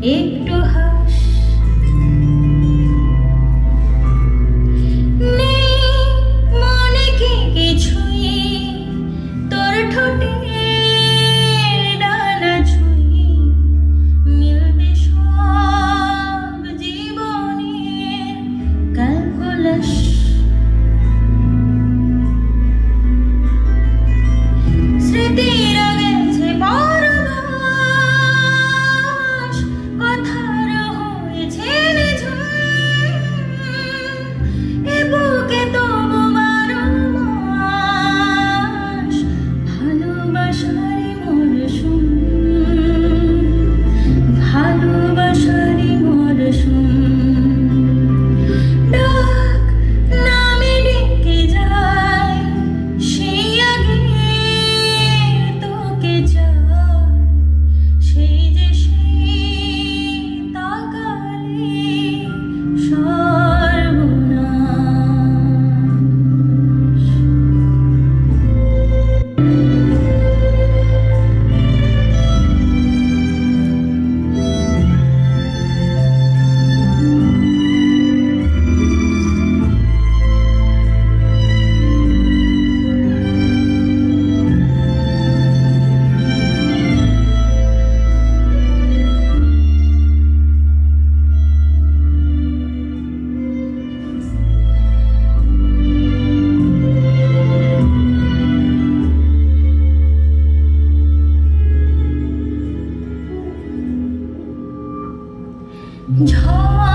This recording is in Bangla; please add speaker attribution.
Speaker 1: একটু হাস নেই মনে কি কিছুই তোর ঠোঁটের ডানা ছুঁই মিলবে সব জীবনের ক্যালকুলাস স্মৃতিরা গেছে পরবাস কথার হয়েছে নিঝুম এ বুকে তবু 12 মাস ভালোবাসারই মরশুম ভালোবাসারই মরশুম ডাক নামে ডেকে যায় সেই আগে তোকে চায় সেই যে সেই তাকালে সর্বনাশ ঝড়